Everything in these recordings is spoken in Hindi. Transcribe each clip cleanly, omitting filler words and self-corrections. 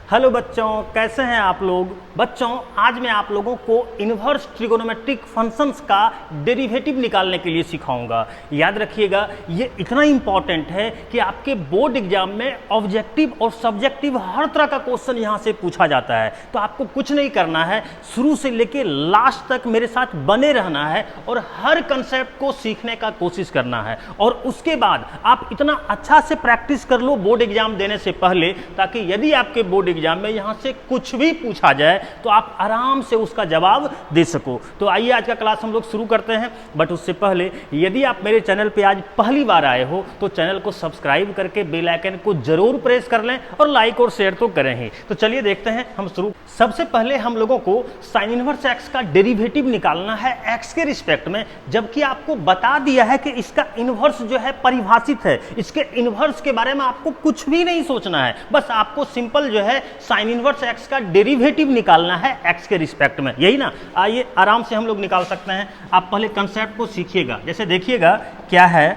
हेलो बच्चों, कैसे हैं आप लोग। बच्चों, आज मैं आप लोगों को इन्वर्स ट्रिगोनोमेट्रिक फंक्शंस का डेरिवेटिव निकालने के लिए सिखाऊंगा। याद रखिएगा, ये इतना इंपॉर्टेंट है कि आपके बोर्ड एग्जाम में ऑब्जेक्टिव और सब्जेक्टिव हर तरह का क्वेश्चन यहाँ से पूछा जाता है। तो आपको कुछ नहीं करना है, शुरू से लेके लास्ट तक मेरे साथ बने रहना है और हर कंसेप्ट को सीखने का कोशिश करना है। और उसके बाद आप इतना अच्छा से प्रैक्टिस कर लो बोर्ड एग्जाम देने से पहले, ताकि यदि आपके बोर्ड एग्जाम में यहां से कुछ भी पूछा जाए तो आप आराम से उसका जवाब दे सको। तो आइए आज का क्लास हम लोग शुरू करते हैं। बट उससे पहले यदि आप मेरे चैनल पे आज पहली बार आए हो तो चैनल को सब्सक्राइब करके बेल आइकन को जरूर प्रेस कर लें और लाइक और शेयर तो करें ही। तो चलिए देखते हैं हम शुरू। सबसे पहले हम लोगों को साइन इनवर्स एक्स का डेरिवेटिव निकालना है एक्स के रिस्पेक्ट में, जबकि आपको बता दिया है कि इसका इनवर्स जो है परिभाषित है। इसके इनवर्स के बारे में आपको कुछ भी नहीं सोचना है, बस आपको सिंपल जो है साइन इनवर्स एक्स का डेरिवेटिव निकालना है एक्स के रिस्पेक्ट में, यही ना। आइए आराम से हम लोग निकाल सकते हैं। आप पहले कंसेप्ट को सीखिएगा। जैसे देखिएगा क्या है,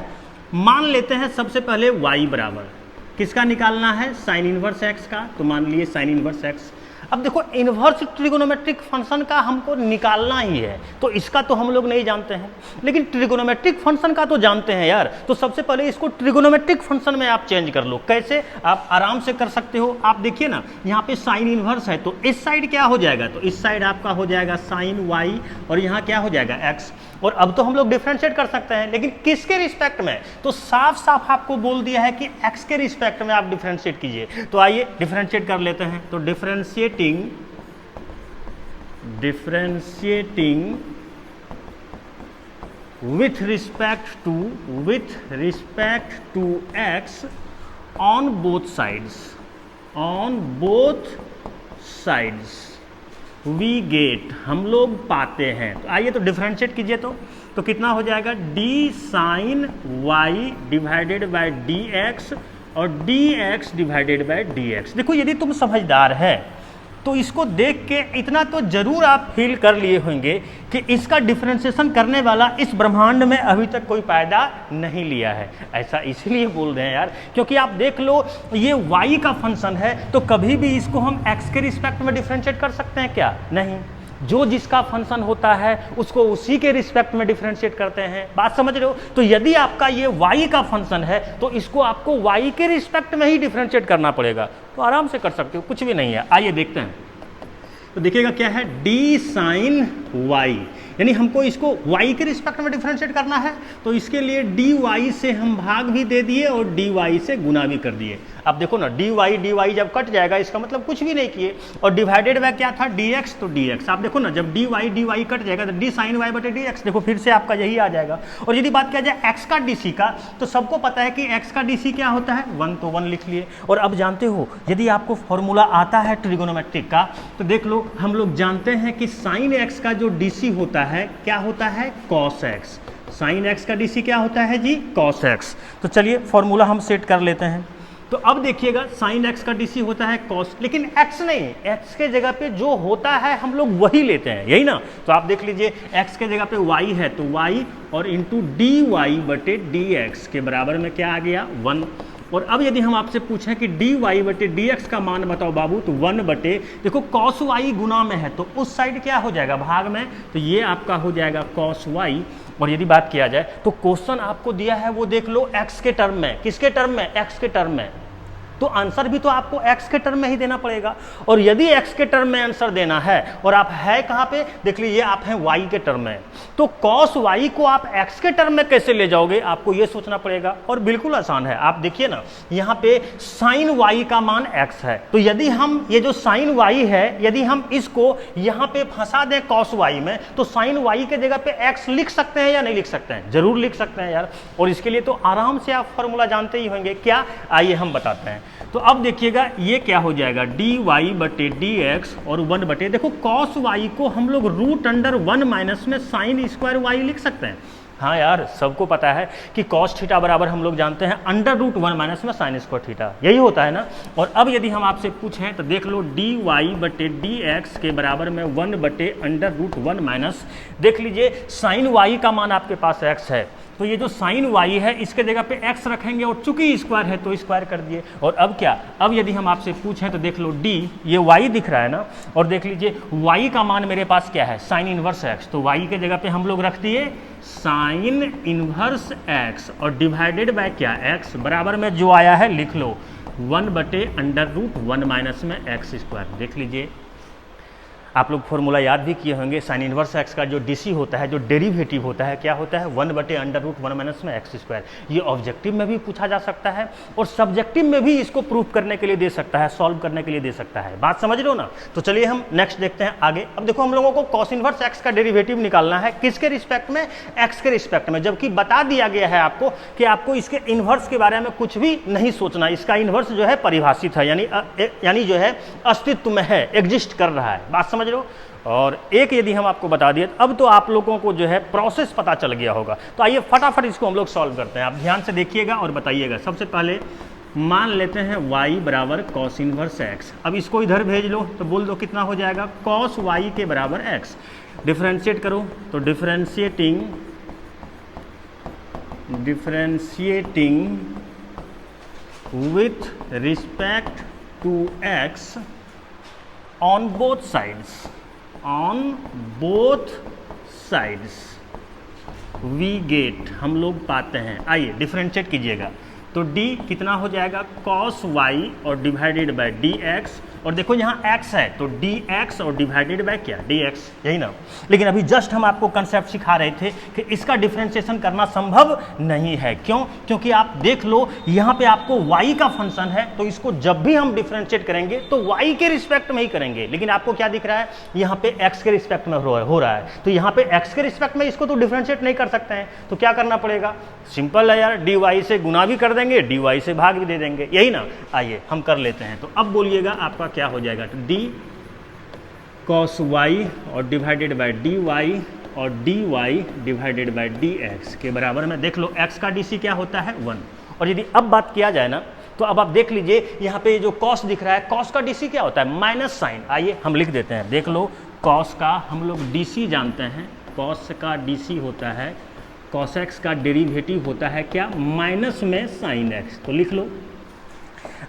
मान लेते हैं सबसे पहले y बराबर किसका निकालना है, साइन इनवर्स एक्स का। तो मान लिए साइन इनवर्स एक्स। अब देखो, इन्वर्स ट्रिगोनोमेट्रिक फंक्शन का हमको निकालना ही है, तो इसका तो हम लोग नहीं जानते हैं, लेकिन ट्रिगोनोमेट्रिक फंक्शन का तो जानते हैं यार। तो सबसे पहले इसको ट्रिगोनोमेट्रिक फंक्शन में आप चेंज कर लो। कैसे, आप आराम से कर सकते हो। आप देखिए ना, यहाँ पे साइन इनवर्स है तो इस साइड क्या हो जाएगा, तो इस साइड आपका हो जाएगा साइन वाई और यहाँ क्या हो जाएगा एक्स। और अब तो हम लोग डिफरेंशिएट कर सकते हैं, लेकिन किसके रिस्पेक्ट में, तो साफ साफ आपको बोल दिया है कि एक्स के रिस्पेक्ट में आप डिफरेंशिएट कीजिए। तो आइए डिफरेंशिएट कर लेते हैं। तो differentiating with respect to x on both sides we get, हम लोग पाते हैं। तो आइए तो डिफरेंशिएट कीजिए। तो कितना हो जाएगा, D sine Y divided by D X और D X divided by D X. देखो, यदि तुम समझदार है तो इसको देख के इतना तो जरूर आप फील कर लिए होंगे कि इसका डिफरेंशिएशन करने वाला इस ब्रह्मांड में अभी तक कोई पैदा नहीं लिया है। ऐसा इसलिए बोल रहे हैं यार, क्योंकि आप देख लो, ये y का फंक्शन है तो कभी भी इसको हम x के रिस्पेक्ट में डिफरेंशिएट कर सकते हैं क्या, नहीं। जो जिसका फंक्शन होता है उसको उसी के रिस्पेक्ट में डिफरेंशिएट करते हैं। बात समझ रहे हो। तो यदि आपका ये y का फंक्शन है तो इसको आपको y के रिस्पेक्ट में ही डिफरेंशिएट करना पड़ेगा। तो आराम से कर सकते हो, कुछ भी नहीं है। आइए देखते हैं। तो देखिएगा क्या है, डी साइन वाई, यानी हमको इसको y के रिस्पेक्ट में डिफरेंशिएट करना है। तो इसके लिए dy से हम भाग भी दे दिए और dy से गुना भी कर दिए। अब देखो ना, dy जब कट जाएगा इसका मतलब कुछ भी नहीं किए। और डिवाइडेड बाय क्या था, dx, तो dx। आप देखो ना, जब dy कट जाएगा तो डी साइन वाई बटे dx, देखो फिर से आपका यही आ जाएगा। और यदि बात किया जाए x का dc का, तो सबको पता है कि x का dc क्या होता है, 1, तो 1 लिख लिए। और अब जानते हो, यदि आपको फॉर्मूला आता है ट्रिगोनोमेट्रिक का, तो देख लो, हम लोग जानते हैं कि साइन x का जो dc होता है क्या होता है, cos x। साइन x का dc क्या होता है जी, cos x। तो चलिए फॉर्मूला हम सेट कर लेते हैं। तो अब देखिएगा, साइन x का dc होता है cos, लेकिन x नहीं, x के जगह पे जो होता है हम लोग वही लेते हैं, यही ना। तो आप देख लीजिए, x के जगह पे y है तो y और इंटू dy बटे dx के बराबर में क्या आ गया, 1। और अब यदि हम आपसे पूछें कि dy बटे dx का मान बताओ बाबू, तो 1 बटे, देखो cos y गुना में है तो उस साइड क्या हो जाएगा, भाग में, तो ये आपका हो जाएगा cos y। और यदि बात किया जाए तो क्वेश्चन आपको दिया है वो देख लो x के टर्म में, किसके टर्म में, x के टर्म में, तो आंसर भी तो आपको x के टर्म में ही देना पड़ेगा। और यदि x के टर्म में आंसर देना है और आप है कहाँ पे, देख लीजिए आप हैं y के टर्म में, तो cos y को आप x के टर्म में कैसे ले जाओगे, आपको ये सोचना पड़ेगा। और बिल्कुल आसान है। आप देखिए ना, यहाँ पे sin y का मान x है, तो यदि हम ये जो sin y है, यदि हम इसको यहाँ पे फंसा दें cos y में, तो sin y के जगह पे x लिख सकते हैं या नहीं लिख सकते हैं, जरूर लिख सकते हैं यार। और इसके लिए तो आराम से आप फॉर्मूला जानते ही होंगे, क्या, आइए हम बताते हैं। तो अब देखिएगा ये क्या हो जाएगा, dy बटे dx और 1 बटे, देखो cos y को हम लोग √1 माइनस में साइन स्क्वायर y लिख सकते हैं। हाँ यार, सबको पता है कि cos थीटा बराबर हम लोग जानते हैं √1 माइनस में साइन स्क्वायर थीटा, यही होता है ना। और अब यदि हम आपसे पूछें तो देख लो, dy बटे dx के बराबर में 1 बटे √1 माइनस, देख लीजिए साइन y का मान आपके पास x है, तो ये जो साइन वाई है इसके जगह पे एक्स रखेंगे और चूंकि स्क्वायर है तो स्क्वायर कर दिए। और अब क्या, अब यदि हम आपसे पूछें तो देख लो डी, ये वाई दिख रहा है ना, और देख लीजिए वाई का मान मेरे पास क्या है, साइन इनवर्स एक्स, तो वाई के जगह पे हम लोग रख दिए साइन इनवर्स एक्स और डिवाइडेड बाय क्या, एक्स, बराबर में जो आया है लिख लो 1/√1 माइनस में एक्स स्क्वायर। देख लीजिए आप लोग फॉर्मूला याद भी किए होंगे, साइन इनवर्स एक्स का जो डीसी होता है, जो डेरिवेटिव होता है, क्या होता है 1/√1 माइनस में एक्स स्क्वायर। ये ऑब्जेक्टिव में भी पूछा जा सकता है और सब्जेक्टिव में भी इसको प्रूफ करने के लिए दे सकता है, सॉल्व करने के लिए दे सकता है। बात समझ रहे हो ना। तो चलिए हम नेक्स्ट देखते हैं आगे। अब देखो हम लोगों को कॉस इनवर्स एक्स का डेरिवेटिव निकालना है, किसके रिस्पेक्ट में, एक्स के रिस्पेक्ट में, जबकि बता दिया गया है आपको कि आपको इसके इनवर्स के बारे में कुछ भी नहीं सोचना। इसका इनवर्स जो है परिभाषित है, यानी जो है अस्तित्व में है, एग्जिस्ट कर रहा है। बात समझ रहे हो। और एक यदि हम आपको बता दिए, अब तो आप लोगों को जो है प्रोसेस पता चल गया होगा। तो आइए फटाफट इसको हम लोग सॉल्व करते हैं। आप ध्यान से देखिएगा और बताइएगा। सबसे पहले मान लेते हैं y बराबर कॉस इनवर्स एक्स। अब इसको इधर भेज लो तो बोल दो कितना हो जाएगा, कॉस y के बराबर x। डिफरेंशिएट करो तो differentiating with respect to x on both sides we get, हम लोग पाते हैं। आइए डिफरेंशिएट कीजिएगा तो d कितना हो जाएगा, cos y और डिवाइडेड बाय dx, और देखो यहाँ x है तो dx और डिवाइडेड बाय क्या, dx, यही ना। लेकिन अभी जस्ट हम आपको कंसेप्ट सिखा रहे थे कि इसका डिफरेंशिएशन करना संभव नहीं है। क्यों, क्योंकि आप देख लो यहाँ पे आपको y का फंक्शन है, तो इसको जब भी हम डिफरेंशिएट करेंगे तो y के रिस्पेक्ट में ही करेंगे। लेकिन आपको क्या दिख रहा है, यहाँ पे x के रिस्पेक्ट में हो रहा है, तो यहाँ पे x के रिस्पेक्ट में इसको तो डिफरेंशिएट नहीं कर सकते हैं। तो क्या करना पड़ेगा, सिंपल है यार, dy से गुना भी कर देंगे, dy से भाग भी दे देंगे, यही ना। आइए हम कर लेते हैं। तो अब बोलिएगा आपका क्या हो जाएगा, तो d cos y और डिवाइडेड बाय dy और dy डिवाइडेड बाय dx के बराबर में, देख लो x का dc क्या होता है 1। और यदि अब बात किया जाए ना, तो अब आप देख लीजिए यहाँ पे जो cos दिख रहा है, cos का dc क्या होता है, माइनस साइन। आइए हम लिख देते हैं, देख लो cos का हम लोग dc जानते हैं, cos का dc होता है, cos x का डेरिवेटिव होता है क्या, माइनस में साइन x। तो लिख लो।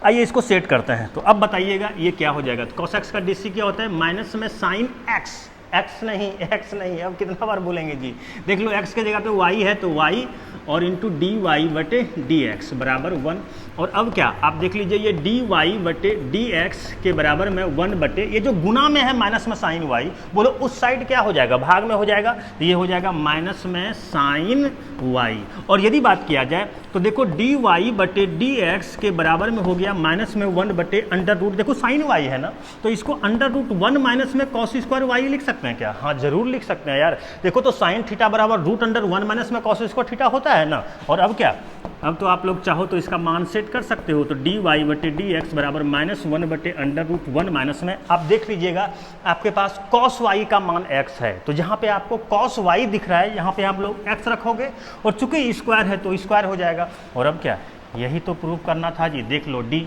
आइए इसको सेट करते हैं। तो अब बताइएगा ये क्या हो जाएगा, तो cos x का dc क्या होता है, माइनस में साइन x, x नहीं, अब कितना बार बोलेंगे जी। देख लो x के जगह पे y है तो y और इंटू dy बटे dx बराबर 1। और अब क्या, आप देख लीजिए ये dy बटे dx के बराबर में 1 बटे, ये जो गुना में है माइनस में साइन y, बोलो उस साइड क्या हो जाएगा, भाग में हो जाएगा, तो ये हो जाएगा माइनस में साइन y। और यदि बात किया जाए तो देखो dy बटे dx के बराबर में हो गया माइनस में 1 बटे अंडर रूट, देखो साइन y है ना, तो इसको अंडर√1 माइनस में कॉस स्क्वायर y लिख सकते हैं क्या, हाँ जरूर लिख सकते हैं यार। देखो तो साइन थीटा बराबर √1 माइनस में कॉस स्क्वायर थीटा होता है ना। और अब क्या, अब तो आप लोग चाहो तो इसका मान सेट कर सकते हो, तो dy बटे dx बराबर -1 बटे अंडर√1 माइनस में, आप देख लीजिएगा आपके पास cos y का मान x है, तो जहाँ पे आपको cos y दिख रहा है यहाँ पे आप लोग x रखोगे, और चूंकि स्क्वायर है तो स्क्वायर हो जाएगा। और अब क्या, यही तो प्रूफ करना था जी। देख लो d,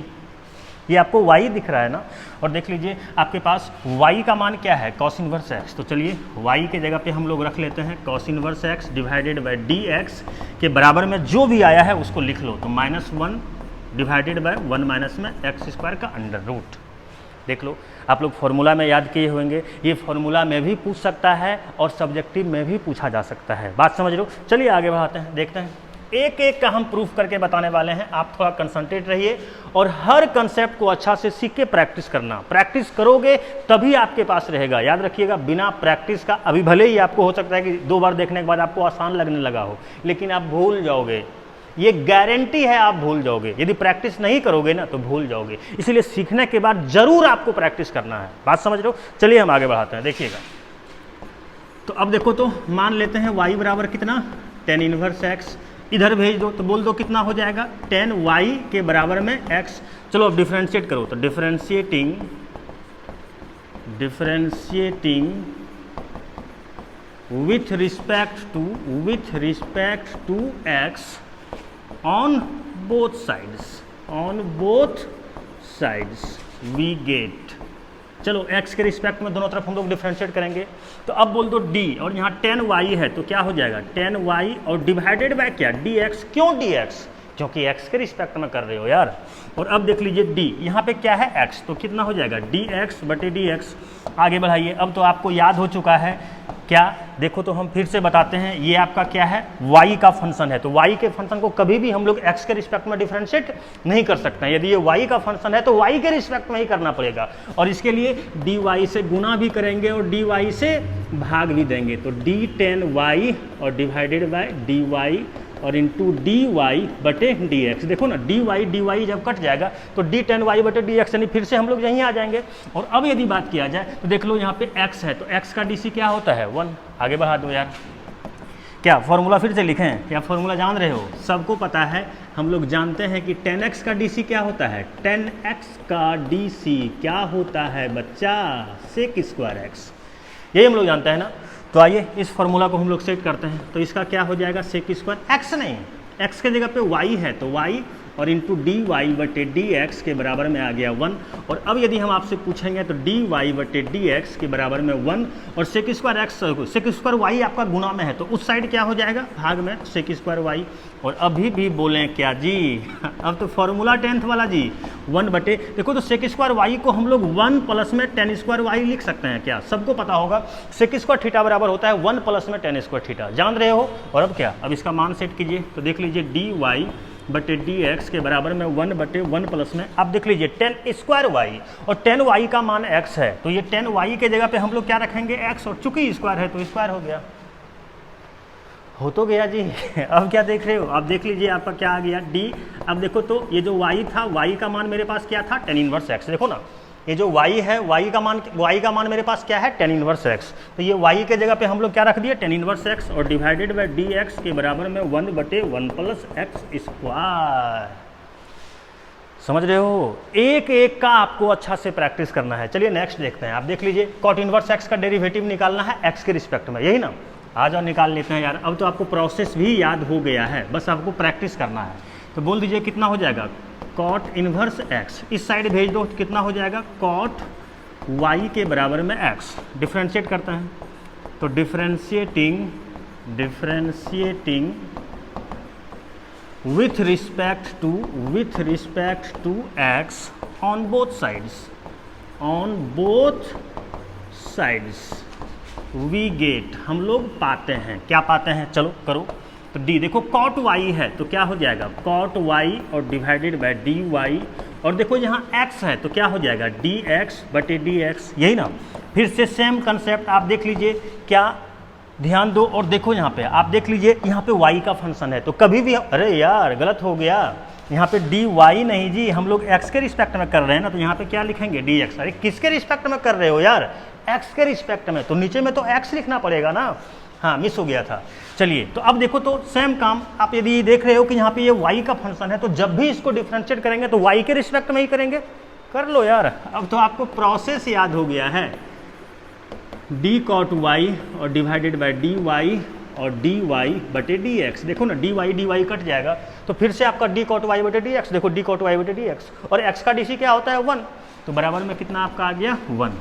ये आपको y दिख रहा है ना, और देख लीजिए आपके पास y का मान क्या है, cos इनवर्स x। तो चलिए y के जगह पे हम लोग रख लेते हैं cos inverse x divided by dx के बराबर में जो भी आया है उसको लिख लो, तो -1 डिवाइडेड बाय 1 माइनस में x स्क्वायर का अंडर रूट। देख लो आप लोग फॉर्मूला में याद किए होंगे, ये फॉर्मूला में भी पूछ सकता है और सब्जेक्टिव में भी पूछा जा सकता है। बात समझ लो। चलिए आगे बढ़ाते हैं, देखते हैं एक एक का हम प्रूफ करके बताने वाले हैं। आप थोड़ा कंसंट्रेट रहिए और हर कंसेप्ट को अच्छा से सीख के प्रैक्टिस करना। प्रैक्टिस करोगे तभी आपके पास रहेगा, याद रखिएगा। बिना प्रैक्टिस का अभी भले ही आपको हो सकता है कि 2 बार देखने के बाद आपको आसान लगने लगा हो, लेकिन आप भूल जाओगे, ये गारंटी है आप भूल जाओगे। यदि प्रैक्टिस नहीं करोगे ना तो भूल जाओगे, इसलिए सीखने के बाद जरूर आपको प्रैक्टिस करना है। बात समझ रहे हो। चलिए हम आगे बढ़ाते हैं, देखिएगा। तो अब देखो, तो मान लेते हैं y बराबर कितना, tan इनवर्स x, इधर भेज दो तो बोल दो कितना हो जाएगा, tan y के बराबर में x। चलो अब डिफरेंशिएट करो, तो differentiating with respect to x on both sides we get चलो x के रिस्पेक्ट में दोनों तरफ हम लोग डिफरेंशिएट करेंगे, तो अब बोल दो d और यहाँ 10y है तो क्या हो जाएगा 10y और डिवाइडेड बाय क्या dx। क्यों dx? क्योंकि x के रिस्पेक्ट में कर रहे हो यार। और अब देख लीजिए d, यहाँ पे क्या है x, तो कितना हो जाएगा dx बटे dx। आगे बढ़ाइए, अब तो आपको याद हो चुका है क्या, देखो तो हम फिर से बताते हैं, ये आपका क्या है y का फंक्शन है, तो y के फंक्शन को कभी भी हम लोग x के रिस्पेक्ट में डिफरेंशिएट नहीं कर सकते हैं। यदि ये y का फंक्शन है तो y के रिस्पेक्ट में ही करना पड़ेगा, और इसके लिए dy से गुना भी करेंगे और dy से भाग भी देंगे, तो d10y और डिवाइडेड बाय dy और इंटू dy बटे dx। देखो ना dy जब कट जाएगा तो d10y बटे dx, यानी फिर से हम लोग यहीं आ जाएंगे। और अब यदि बात किया जाए तो देख लो यहाँ पे x है तो x का dc क्या होता है 1। आगे बढ़ा दो यार, क्या फॉर्मूला फिर से लिखें, क्या फॉर्मूला जान रहे हो? सबको पता है, हम लोग जानते हैं कि 10x का dc क्या होता है, 10x का dc क्या होता है बच्चा, sec स्क्वायर x, यही हम लोग जानते हैं ना। तो आइए इस फॉर्मूला को हम लोग सेट करते हैं, तो इसका क्या हो जाएगा सेक स्क्वायर x, नहीं x के जगह पे y है तो y और इंटू dy बटे dx के बराबर में आ गया 1। और अब यदि हम आपसे पूछेंगे तो dy बटे dx के बराबर में 1 और sec square x, sec square y आपका गुना में है तो उस साइड क्या हो जाएगा भाग में सेक स्क्वायर y। और अभी भी बोलें क्या जी, अब तो फॉर्मूला 10th वाला जी 1 बटे, देखो तो सेक स्क्वायर y को हम लोग 1 प्लस में 10 स्क्वायर y लिख सकते हैं क्या, सबको पता होगा सेक स्क्वायर थीटा बराबर होता है 1 प्लस में 10 स्क्वायर थीटा, जान रहे हो। और अब क्या, अब इसका मान सेट कीजिए तो देख लीजिए dy बटे dx के बराबर में 1 बटे 1 प्लस में, अब देख लीजिए 10 स्क्वायर y और 10y का मान x है, तो ये 10y के जगह पे हम लोग क्या रखेंगे x, और चूंकि स्क्वायर है तो स्क्वायर हो गया, हो तो गया जी। अब क्या देख रहे हो, अब देख लीजिए आपका क्या आ गया d। अब देखो तो ये जो y था, y का मान मेरे पास क्या था tan इनवर्स x, देखो ना ये जो y है y का मान मेरे पास क्या है tan इनवर्स x, तो ये y के जगह पे हम लोग क्या रख दिए tan इनवर्स x और डिवाइडेड बाय dx के बराबर में 1 बटे 1 प्लस x स्क्वायर। समझ रहे हो, एक एक का आपको अच्छा से प्रैक्टिस करना है। चलिए नेक्स्ट देखते हैं, आप देख लीजिए cot इनवर्स x का डेरिवेटिव निकालना है x के रिस्पेक्ट में, यही ना, आ जाओ निकाल लेते हैं यार। अब तो आपको प्रोसेस भी याद हो गया है, बस आपको प्रैक्टिस करना है। तो बोल दीजिए कितना हो जाएगा cot इनवर्स x, इस साइड भेज दो तो कितना हो जाएगा cot y के बराबर में x। डिफ्रेंशिएट करते हैं तो differentiating with respect to x on both sides we get, हम लोग पाते हैं, क्या पाते हैं, चलो करो। तो d देखो cot y है तो क्या हो जाएगा cot y और डिवाइडेड बाय dy, और देखो यहाँ x है तो क्या हो जाएगा dx बटे dx, यही ना। फिर से सेम कंसेप्ट आप देख लीजिए, क्या ध्यान दो और देखो यहाँ पे, आप देख लीजिए यहाँ पे y का फंक्शन है तो कभी भी, अरे यार गलत हो गया, यहाँ पे dy नहीं जी, हम लोग x के रिस्पेक्ट में कर रहे हैं ना, तो यहाँ पे क्या लिखेंगे dx। अरे किसके रिस्पेक्ट में कर रहे हो यार, x के रिस्पेक्ट में, तो नीचे में तो x लिखना पड़ेगा ना, हाँ मिस हो गया था। चलिए तो अब देखो तो सेम काम, आप यदि देख रहे हो कि यहाँ पे ये y का फंक्शन है तो जब भी इसको डिफरेंशिएट करेंगे तो y के रिस्पेक्ट में ही करेंगे, कर लो यार। अब तो आपको प्रोसेस याद हो गया है, d cot y और डिवाइडेड बाय dy और dy बटे dx, देखो ना dy कट जाएगा तो फिर से आपका d cot y बटे dx, देखो d cot y बटे dx, और x का dc क्या होता है 1, तो बराबर में कितना आपका आ गया 1।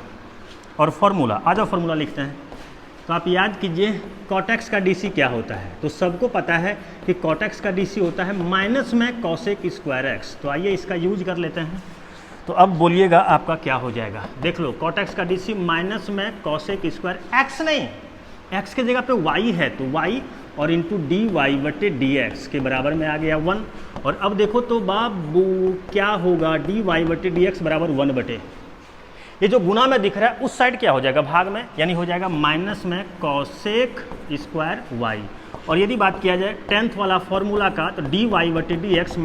और फॉर्मूला, आ जाओ फॉर्मूला लिखते हैं। तो आप याद कीजिए cot x का dc क्या होता है, तो सबको पता है कि cot x का dc होता है माइनस में cosec स्क्वायर x, तो आइए इसका यूज कर लेते हैं। तो अब बोलिएगा आपका क्या हो जाएगा, देख लो cot x का dc माइनस में cosec स्क्वायर x, नहीं x के जगह पे y है तो y और इंटू dy बटे dx के बराबर में आ गया 1। और अब देखो तो बाबू क्या होगा dy बटे dx बराबर 1 बटे, ये जो गुना में दिख रहा है उस साइड क्या हो जाएगा भाग में, यानी हो जाएगा माइनस में cosec स्क्वायर y। और यदि बात किया जाए 10th वाला फॉर्मूला का तो dy बटे dx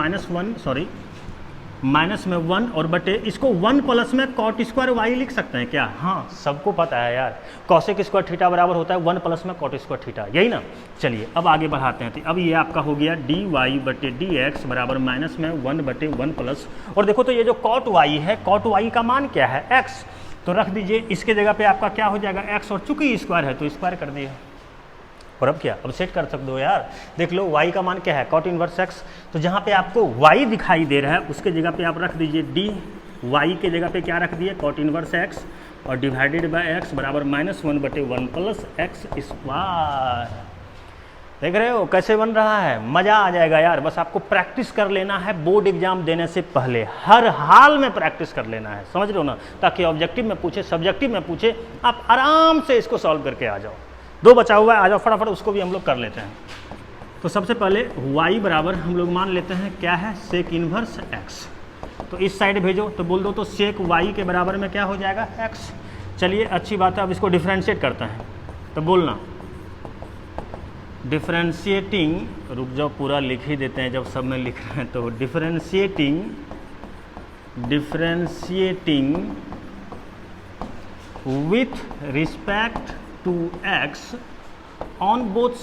माइनस में 1 और बटे इसको 1 प्लस में cot स्क्वायर y लिख सकते हैं क्या, हाँ सबको पता है यार, cosec स्क्वायर थीटा बराबर होता है 1 प्लस में cot स्क्वायर थीटा, यही ना। चलिए अब आगे बढ़ाते हैं, तो अब ये आपका हो गया dy बटे dx बराबर माइनस में 1 बटे 1 प्लस, और देखो तो ये जो cot y है, cot y का मान क्या है x, तो रख दीजिए इसके जगह पे आपका क्या हो जाएगा x, और चूंकि स्क्वायर है तो स्क्वायर कर दिए। और अब क्या, अब सेट कर सकते हो यार, देख लो y का मान क्या है cot इनवर्स x, तो जहाँ पे आपको y दिखाई दे रहा है उसके जगह पे आप रख दीजिए d y के जगह पे क्या रख दिए, कॉट इनवर्स x और डिवाइडेड बाय x बराबर -1/1 प्लस एक्स स्क्वायर। देख रहे हो कैसे बन रहा है, मज़ा आ जाएगा यार। बस आपको प्रैक्टिस कर लेना है, बोर्ड एग्जाम देने से पहले हर हाल में प्रैक्टिस कर लेना है, समझ रहे हो ना, ताकि ऑब्जेक्टिव में पूछे, सब्जेक्टिव में पूछे, आप आराम से इसको सॉल्व करके आ जाओ। 2 बचा हुआ है, आ जाओ फटाफट, उसको भी हम लोग कर लेते हैं। तो सबसे पहले y बराबर हम लोग मान लेते हैं क्या है, सेक इनवर्स x। तो इस साइड भेजो तो बोल दो तो सेक y के बराबर में क्या हो जाएगा, x। चलिए अच्छी बात है, अब इसको डिफ्रेंशिएट करते हैं। तो बोलना डिफ्रेंशिएटिंग, रुक जाओ पूरा लिख ही देते हैं जब सब में लिख रहे हैं। तो differentiating with respect to x on both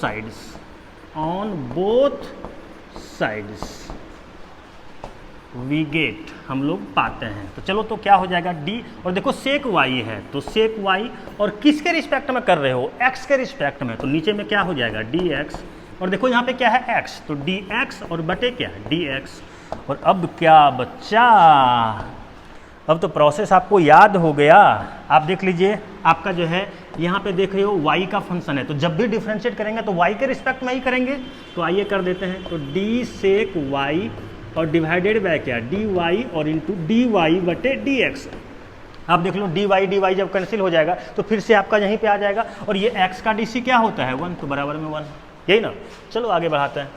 sides we get, हम लोग पाते हैं। तो चलो तो क्या हो जाएगा d, और देखो सेक y है तो सेक y और किसके रिस्पेक्ट में कर रहे हो, x के रिस्पेक्ट में, तो नीचे में क्या हो जाएगा dx, और देखो यहाँ पे क्या है x, तो dx और बटे क्या है dx। और अब क्या बच्चा, अब तो प्रोसेस आपको याद हो गया। आप देख लीजिए, आपका जो है यहाँ पे देख रहे हो y का फंक्शन है, तो जब भी डिफ्रेंशिएट करेंगे तो y के रिस्पेक्ट में ही करेंगे। तो आइए कर देते हैं, तो d सेक y और डिवाइडेड बाय क्या, dy और इंटू dy बटे dx। आप देख लो dy जब कैंसिल हो जाएगा तो फिर से आपका यहीं पे आ जाएगा, और ये x का dc क्या होता है 1, तो बराबर में 1, यही ना। चलो आगे बढ़ाते हैं,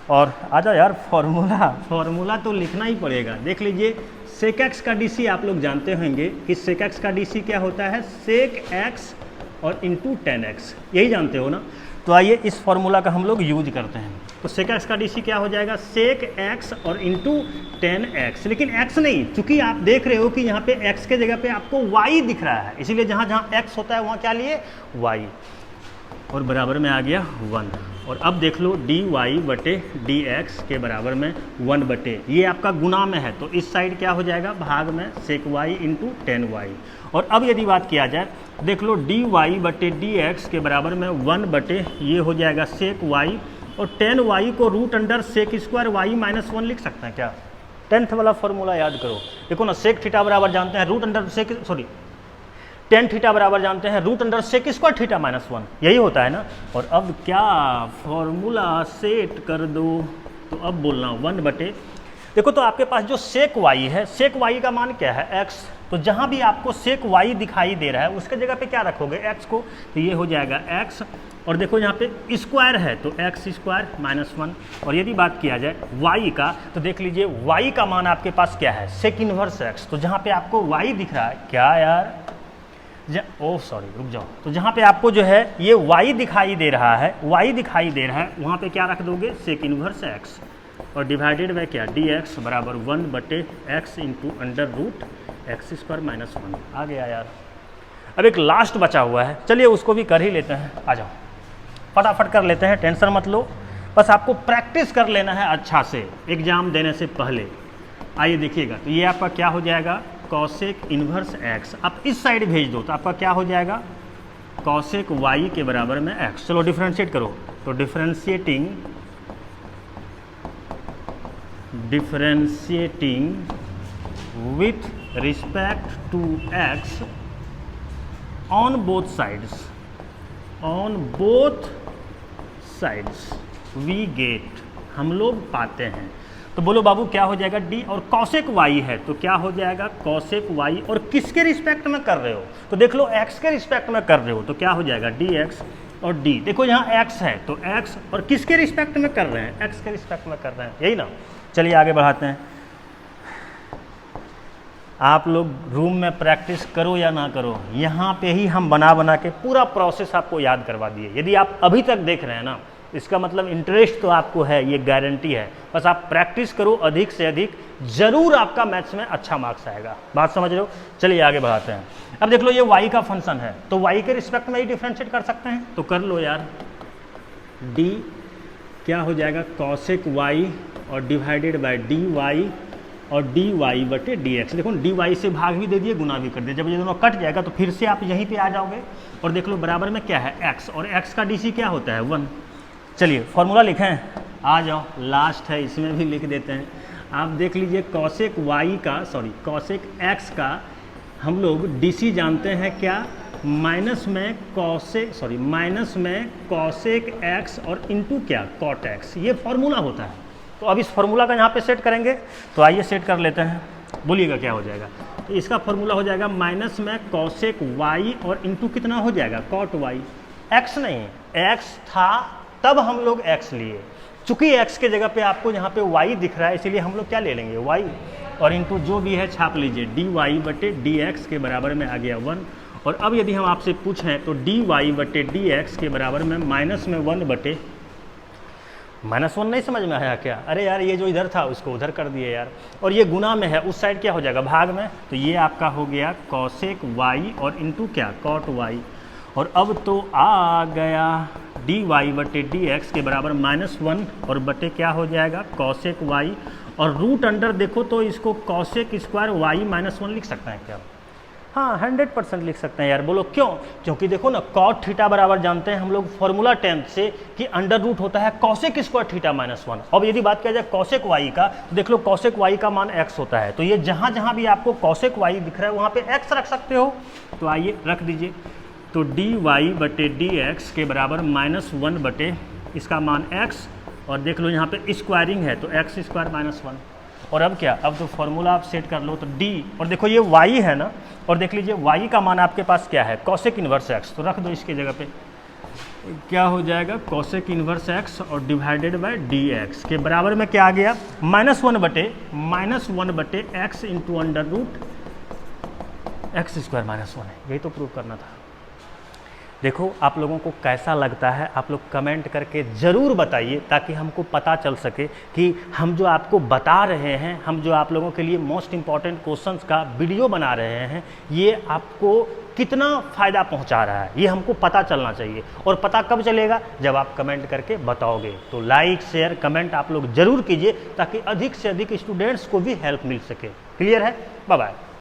और आ जाओ यार, फॉर्मूला तो लिखना ही पड़ेगा। देख लीजिए सेक x का dc आप लोग जानते होंगे कि सेक x का dc क्या होता है, सेक x और इंटू टेन एक्स, यही जानते हो ना। तो आइए इस फॉर्मूला का हम लोग यूज करते हैं। तो सेक एक्स का डीसी क्या हो जाएगा, सेक एक्स और इंटू 10x, लेकिन x नहीं, चूंकि आप देख रहे हो कि यहाँ पे x के जगह पे आपको y दिख रहा है, इसीलिए जहाँ जहाँ x होता है वहाँ क्या लिए y, और बराबर में आ गया 1। और अब देख लो dy बटे dx के बराबर में 1 बटे, ये आपका गुना में है, तो इस साइड क्या हो जाएगा, भाग में सेक y इंटू 10y। और अब यदि बात किया जाए, देख लो dy बटे dx के बराबर में 1 बटे, ये हो जाएगा सेक y, और 10y को root under sec square y minus 1 लिख सकते हैं क्या। 10th वाला फॉर्मूला याद करो, देखो ना, सेक थीटा बराबर जानते हैं root under sec, sorry tan theta बराबर जानते हैं root under sec square theta minus 1, यही होता है ना। और अब क्या फॉर्मूला सेट कर दो, तो अब बोलना 1 बटे, देखो तो आपके पास जो सेक y है, सेक y का मान क्या है x, तो जहाँ भी आपको सेक y दिखाई दे रहा है उसके जगह पे क्या रखोगे, x को, तो ये हो जाएगा x, और देखो यहाँ पे स्क्वायर है तो x स्क्वायर माइनस 1। और यदि बात किया जाए y का, तो देख लीजिए y का मान आपके पास क्या है, सेक इनवर्स x, तो जहाँ पे आपको y दिख रहा है, क्या यार, ओह सॉरी रुक जाओ, तो जहाँ पे आपको जो है ये y दिखाई दे रहा है, वहाँ पे क्या रख दोगे, सेक इनवर्स x, और डिवाइडेड बाय क्या, dx बराबर 1 बटे x into under root x square minus 1। आ गया यार। अब एक लास्ट बचा हुआ है, चलिए उसको भी कर ही लेते हैं, आ जाओ फटाफट कर लेते हैं, टेंशन मत लो, बस आपको प्रैक्टिस कर लेना है अच्छा से एग्जाम देने से पहले। आइए देखिएगा, तो ये आपका क्या हो जाएगा, कॉसेक इन्वर्स x, आप इस साइड भेज दो तो आपका क्या हो जाएगा, कॉसेक y के बराबर में x। चलो डिफ्रेंशिएट करो, तो differentiating with respect to x on both sides we get, हम लोग पाते हैं। तो बोलो बाबू क्या हो जाएगा, d, और कॉसेक y है तो क्या हो जाएगा, कॉसेक y, और किसके रिस्पेक्ट में कर रहे हो, तो देख लो x के रिस्पेक्ट में कर रहे हो तो क्या हो जाएगा dx, और d, देखो यहाँ x है तो x, और किसके रिस्पेक्ट में कर रहे हैं, x के रिस्पेक्ट में कर रहे हैं, यही ना। चलिए आगे बढ़ाते हैं। आप लोग रूम में प्रैक्टिस करो या ना करो, यहाँ पे ही हम बना के पूरा प्रोसेस आपको याद करवा दिए। यदि आप अभी तक देख रहे हैं ना, इसका मतलब इंटरेस्ट तो आपको है, ये गारंटी है। बस आप प्रैक्टिस करो अधिक से अधिक, जरूर आपका मैथ्स में अच्छा मार्क्स आएगा। बात समझ रहे हो। चलिए आगे बढ़ाते हैं। अब देख लो ये y का फंक्शन है तो y के रिस्पेक्ट में ही डिफ्रेंशिएट कर सकते हैं, तो कर लो यार। d क्या हो जाएगा, कॉसेक y और डिवाइडेड बाय dy, और dy बटे dx। देखो dy से भाग भी दे दिए, गुना भी कर दिए, जब ये दोनों कट जाएगा तो फिर से आप यहीं पे आ जाओगे। और देख लो बराबर में क्या है x, और x का dc क्या होता है 1। चलिए फॉर्मूला लिखें, आ जाओ, लास्ट है इसमें भी लिख देते हैं। आप देख लीजिए कॉसेक वाई का कॉसेक एक्स का हम लोग DC जानते हैं क्या, माइनस में कॉसेक एक्स और इंटू क्या कॉट एक्स, ये फॉर्मूला होता है। तो अब इस फॉर्मूला का यहाँ पे सेट करेंगे, तो आइए सेट कर लेते हैं, बोलिएगा क्या हो जाएगा। तो इसका फॉर्मूला हो जाएगा माइनस में कॉसेक वाई और इंटू कितना हो जाएगा कॉट वाई। एक्स नहीं, एक्स था तब हम लोग एक्स लिए, चूंकि एक्स के जगह पे आपको यहाँ पे वाई दिख रहा है इसीलिए हम लोग क्या ले लेंगे वाई, और इंटू जो भी है छाप लीजिए, डी वाई बटे डी एक्स के बराबर में आ गया 1। और अब यदि हम आपसे पूछें तो डी वाई बटे डी एक्स के बराबर में माइनस में 1 बटे -1 नहीं समझ में आया क्या? अरे यार ये जो इधर था उसको उधर कर दिए यार, और ये गुना में है उस साइड क्या हो जाएगा भाग में, तो ये आपका हो गया कॉसेक वाई और इंटू क्या कॉट वाई। और अब तो आ गया डी वाई बटे डी एक्स के बराबर -1 और बटे क्या हो जाएगा कॉसेक वाई, और रूट अंडर देखो तो इसको कॉसेक स्क्वायर वाई -1 लिख सकते हैं क्या? हाँ 100% लिख सकते हैं यार, बोलो क्यों? क्योंकि देखो ना कॉट थीटा बराबर जानते हैं हम लोग फॉर्मूला 10th से कि अंडर रूट होता है कॉसेक स्क्वायर थीटा -1। अब यदि बात किया जाए कॉसेक वाई का, तो देख लो कॉसेक वाई का मान x होता है, तो ये जहाँ जहाँ भी आपको कॉसेक वाई दिख रहा है वहाँ पे x रख सकते हो, तो आइए रख दीजिए। तो डी वाई बटे डी एक्स के बराबर -1 बटे इसका मान x, और देख लो यहाँ पे स्क्वायरिंग है तो x स्क्वायर -1। और अब क्या, अब तो फॉर्मूला आप सेट कर लो, तो d, और देखो ये y है ना, और देख लीजिए y का मान आपके पास क्या है कॉसेक इन्वर्स x, तो रख दो इसके जगह पे, क्या हो जाएगा कॉसेक इन्वर्स x और डिवाइडेड बाय dx के बराबर में क्या आ गया -1 बटे x into under root x square -1 है, यही तो प्रूव करना था। देखो आप लोगों को कैसा लगता है, आप लोग कमेंट करके ज़रूर बताइए ताकि हमको पता चल सके कि हम जो आपको बता रहे हैं, हम जो आप लोगों के लिए मोस्ट इम्पॉर्टेंट क्वेश्चंस का वीडियो बना रहे हैं, ये आपको कितना फ़ायदा पहुंचा रहा है, ये हमको पता चलना चाहिए। और पता कब चलेगा, जब आप कमेंट करके बताओगे। तो लाइक शेयर कमेंट आप लोग ज़रूर कीजिए ताकि अधिक से अधिक स्टूडेंट्स को भी हेल्प मिल सके। क्लियर है? Bye bye.